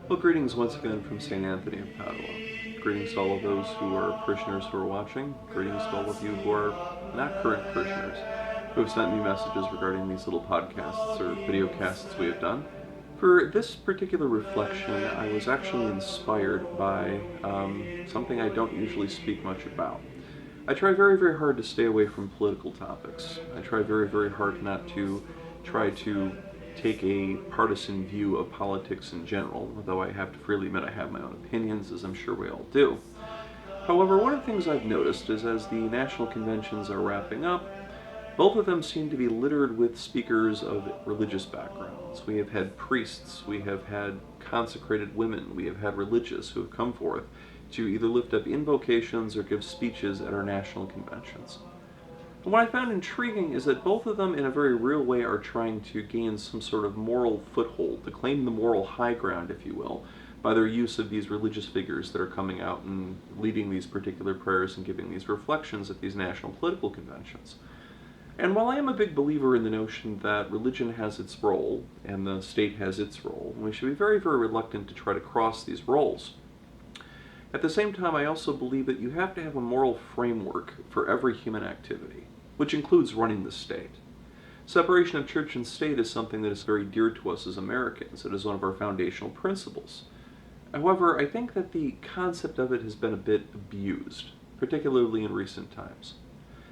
Well, greetings once again from St. Anthony of Padua. Greetings to all of those who are parishioners who are watching. Greetings to all of you who are not current parishioners who have sent me messages regarding these little podcasts or video casts we have done. For this particular reflection, I was actually inspired by something I don't usually speak much about. I try very, very hard to stay away from political topics. I try very, very hard not to try to take a partisan view of politics in general, although I have to freely admit I have my own opinions, as I'm sure we all do. However, one of the things I've noticed is as the national conventions are wrapping up, both of them seem to be littered with speakers of religious backgrounds. We have had priests, we have had consecrated women, we have had religious who have come forth to either lift up invocations or give speeches at our national conventions. And what I found intriguing is that both of them, in a very real way, are trying to gain some sort of moral foothold, to claim the moral high ground, if you will, by their use of these religious figures that are coming out and leading these particular prayers and giving these reflections at these national political conventions. And while I am a big believer in the notion that religion has its role and the state has its role, we should be very, very reluctant to try to cross these roles. At the same time, I also believe that you have to have a moral framework for every human activity, which includes running the state. Separation of church and state is something that is very dear to us as Americans. It is one of our foundational principles. However, I think that the concept of it has been a bit abused, particularly in recent times.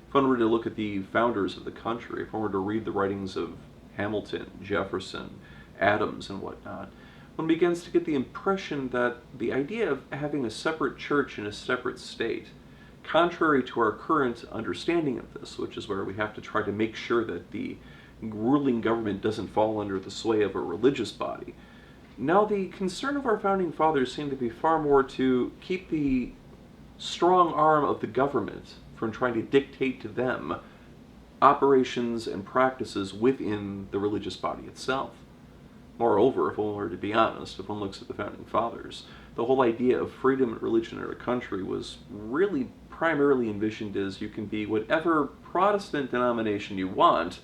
If one were to look at the founders of the country, if one were to read the writings of Hamilton, Jefferson, Adams, and whatnot, one begins to get the impression that the idea of having a separate church and a separate state, contrary to our current understanding of this, which is where we have to try to make sure that the ruling government doesn't fall under the sway of a religious body. Now, the concern of our founding fathers seemed to be far more to keep the strong arm of the government from trying to dictate to them operations and practices within the religious body itself. Moreover, if one were to be honest, if one looks at the founding fathers, the whole idea of freedom of religion in our country was really primarily envisioned as you can be whatever Protestant denomination you want,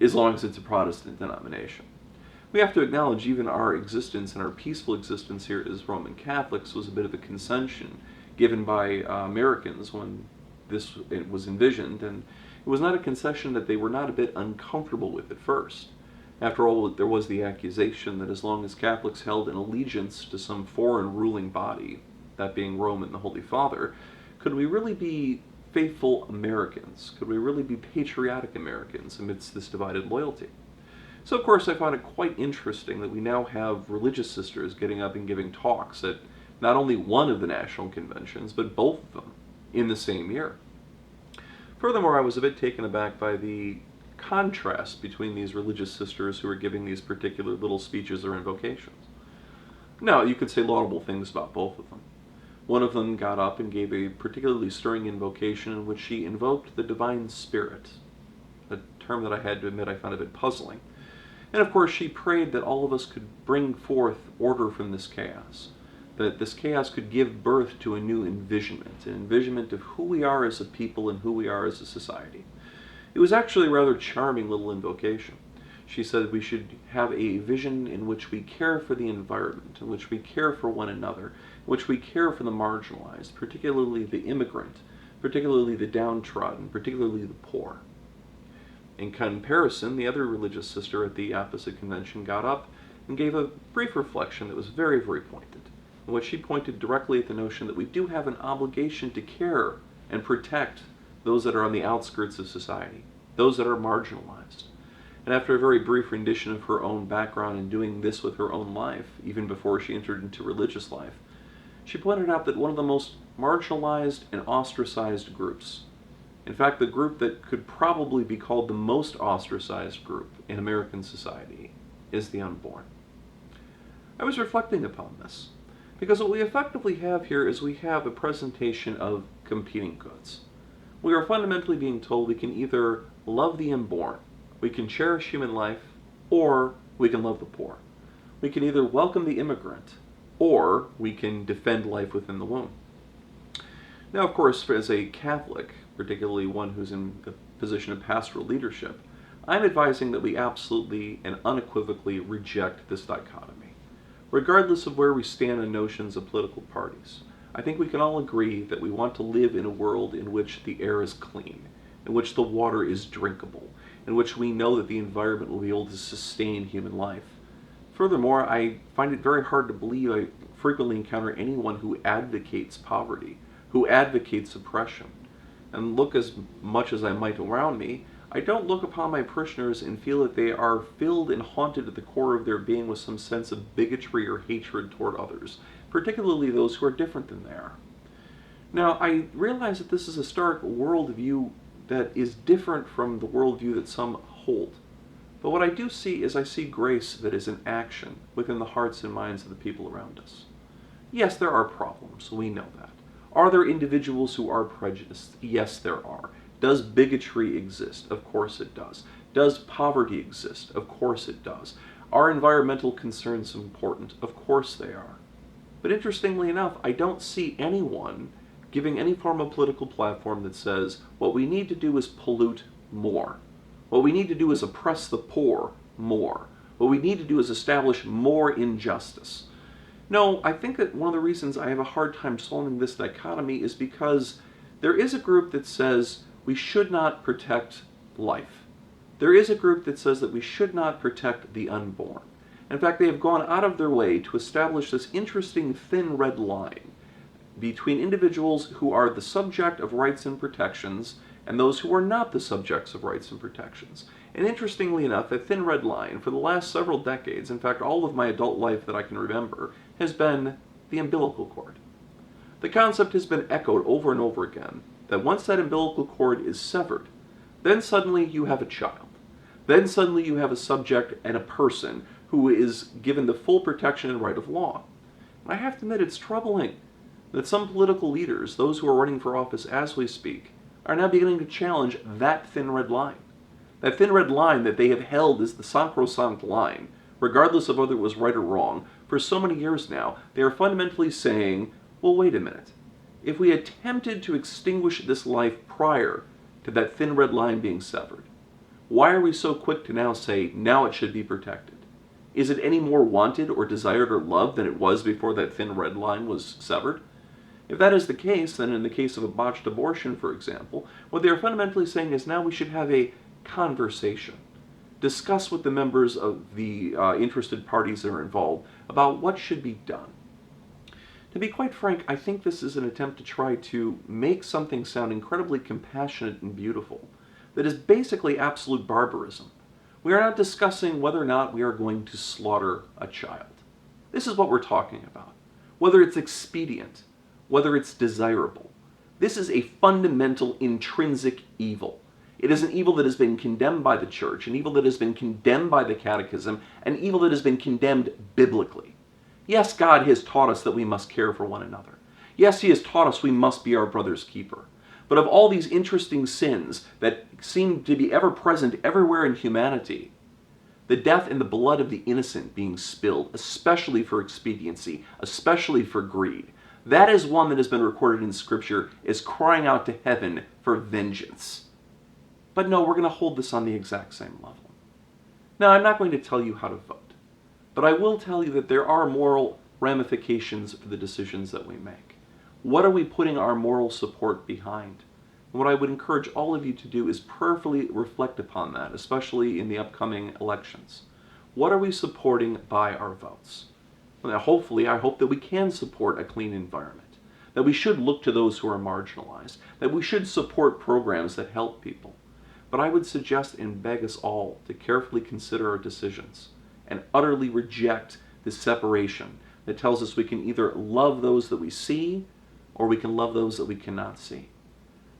as long as it's a Protestant denomination. We have to acknowledge even our existence and our peaceful existence here as Roman Catholics was a bit of a concession given by Americans when it was envisioned, and it was not a concession that they were not a bit uncomfortable with at first. After all, there was the accusation that as long as Catholics held an allegiance to some foreign ruling body, that being Rome and the Holy Father, could we really be faithful Americans? Could we really be patriotic Americans amidst this divided loyalty? So, of course, I found it quite interesting that we now have religious sisters getting up and giving talks at not only one of the national conventions, but both of them in the same year. Furthermore, I was a bit taken aback by the contrast between these religious sisters who are giving these particular little speeches or invocations. Now, you could say laudable things about both of them. One of them got up and gave a particularly stirring invocation in which she invoked the divine spirit, a term that I had to admit I found a bit puzzling. And of course, she prayed that all of us could bring forth order from this chaos, that this chaos could give birth to a new envisionment, an envisionment of who we are as a people and who we are as a society. It was actually a rather charming little invocation. She said we should have a vision in which we care for the environment, in which we care for one another, in which we care for the marginalized, particularly the immigrant, particularly the downtrodden, particularly the poor. In comparison, the other religious sister at the opposite convention got up and gave a brief reflection that was very, very pointed, in which she pointed directly at the notion that we do have an obligation to care and protect those that are on the outskirts of society, those that are marginalized. And after a very brief rendition of her own background and doing this with her own life, even before she entered into religious life, she pointed out that one of the most marginalized and ostracized groups, in fact, the group that could probably be called the most ostracized group in American society, is the unborn. I was reflecting upon this, because what we effectively have here is we have a presentation of competing goods. We are fundamentally being told we can either love the unborn, we can cherish human life, or we can love the poor. We can either welcome the immigrant, or we can defend life within the womb. Now, of course, as a Catholic, particularly one who's in a position of pastoral leadership, I'm advising that we absolutely and unequivocally reject this dichotomy. regardless of where we stand on notions of political parties. I think we can all agree that we want to live in a world in which the air is clean, in which the water is drinkable, in which we know that the environment will be able to sustain human life. Furthermore, I find it very hard to believe I frequently encounter anyone who advocates poverty, who advocates oppression. And look as much as I might around me, I don't look upon my parishioners and feel that they are filled and haunted at the core of their being with some sense of bigotry or hatred toward others, particularly those who are different than they are. Now, I realize that this is a stark worldview that is different from the worldview that some hold. But what I do see is I see grace that is in action within the hearts and minds of the people around us. Yes, there are problems. We know that. Are there individuals who are prejudiced? Yes, there are. Does bigotry exist? Of course it does. Does poverty exist? Of course it does. Are environmental concerns important? Of course they are. But interestingly enough, I don't see anyone giving any form of political platform that says what we need to do is pollute more. What we need to do is oppress the poor more. What we need to do is establish more injustice. No, I think that one of the reasons I have a hard time solving this dichotomy is because there is a group that says we should not protect life. There is a group that says that we should not protect the unborn. In fact, they have gone out of their way to establish this interesting thin red line between individuals who are the subject of rights and protections and those who are not the subjects of rights and protections. And interestingly enough, that thin red line, for the last several decades, in fact all of my adult life that I can remember, has been the umbilical cord. The concept has been echoed over and over again that once that umbilical cord is severed, then suddenly you have a child. Then suddenly you have a subject and a person who is given the full protection and right of law. And I have to admit it's troubling that some political leaders, those who are running for office as we speak, are now beginning to challenge that thin red line. That thin red line that they have held as the sacrosanct line, regardless of whether it was right or wrong, for so many years now, they are fundamentally saying, well, wait a minute. If we attempted to extinguish this life prior to that thin red line being severed, why are we so quick to now say, now it should be protected? Is it any more wanted or desired or loved than it was before that thin red line was severed? If that is the case, then in the case of a botched abortion, for example, what they are fundamentally saying is now we should have a conversation. Discuss with the members of the interested parties that are involved about what should be done. To be quite frank, I think this is an attempt to try to make something sound incredibly compassionate and beautiful that is basically absolute barbarism. We are not discussing whether or not we are going to slaughter a child. This is what we're talking about. Whether it's expedient, whether it's desirable. This is a fundamental, intrinsic evil. It is an evil that has been condemned by the church, an evil that has been condemned by the catechism, an evil that has been condemned biblically. Yes, God has taught us that we must care for one another. Yes, He has taught us we must be our brother's keeper. But of all these interesting sins that seem to be ever present everywhere in humanity, the death and the blood of the innocent being spilled, especially for expediency, especially for greed, that is one that has been recorded in Scripture as crying out to heaven for vengeance. But no, we're going to hold this on the exact same level. Now, I'm not going to tell you how to vote. But I will tell you that there are moral ramifications for the decisions that we make. What are we putting our moral support behind? And what I would encourage all of you to do is prayerfully reflect upon that, especially in the upcoming elections. What are we supporting by our votes? Now, hopefully, I hope that we can support a clean environment, that we should look to those who are marginalized, that we should support programs that help people. But I would suggest and beg us all to carefully consider our decisions and utterly reject this separation that tells us we can either love those that we see or we can love those that we cannot see.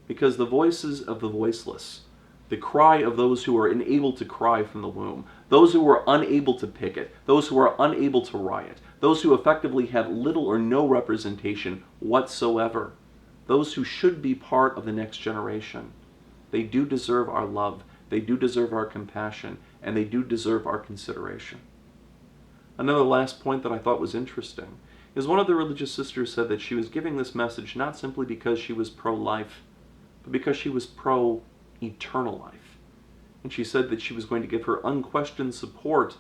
Because the voices of the voiceless, the cry of those who are unable to cry from the womb, those who are unable to picket, those who are unable to riot, those who effectively have little or no representation whatsoever, those who should be part of the next generation, they do deserve our love, they do deserve our compassion, and they do deserve our consideration. Another last point that I thought was interesting is one of the religious sisters said that she was giving this message not simply because she was pro-life, but because she was pro-eternal life. And she said that she was going to give her unquestioned support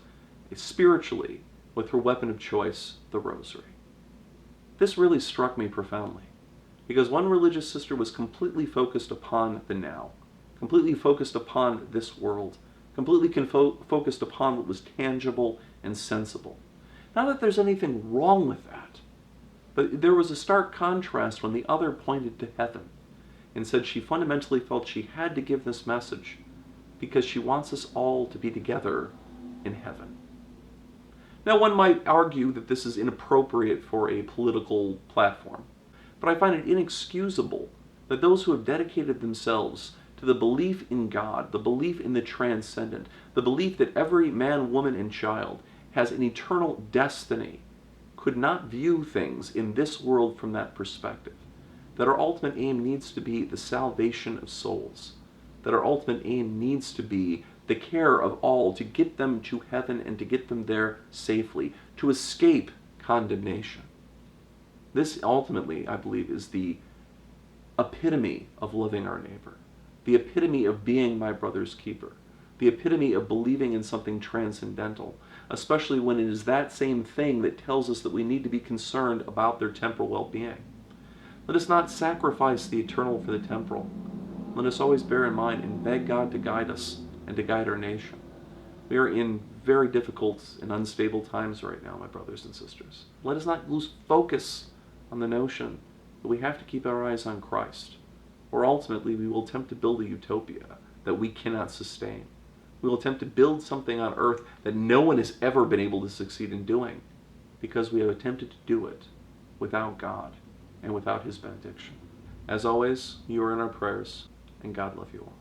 spiritually with her weapon of choice, the rosary. This really struck me profoundly, because one religious sister was completely focused upon the now, completely focused upon this world, completely focused upon what was tangible and sensible. Not that there's anything wrong with that, but there was a stark contrast when the other pointed to heaven and said she fundamentally felt she had to give this message because she wants us all to be together in heaven. Now, one might argue that this is inappropriate for a political platform, but I find it inexcusable that those who have dedicated themselves to the belief in God, the belief in the transcendent, the belief that every man, woman, and child has an eternal destiny, could not view things in this world from that perspective. That our ultimate aim needs to be the salvation of souls. That our ultimate aim needs to be the care of all, to get them to heaven and to get them there safely, to escape condemnation. This ultimately, I believe, is the epitome of loving our neighbor, the epitome of being my brother's keeper, the epitome of believing in something transcendental, especially when it is that same thing that tells us that we need to be concerned about their temporal well-being. Let us not sacrifice the eternal for the temporal. Let us always bear in mind and beg God to guide us and to guide our nation. We are in very difficult and unstable times right now, my brothers and sisters. Let us not lose focus on the notion that we have to keep our eyes on Christ, or ultimately we will attempt to build a utopia that we cannot sustain. We will attempt to build something on earth that no one has ever been able to succeed in doing, because we have attempted to do it without God and without His benediction. As always, you are in our prayers, and God love you all.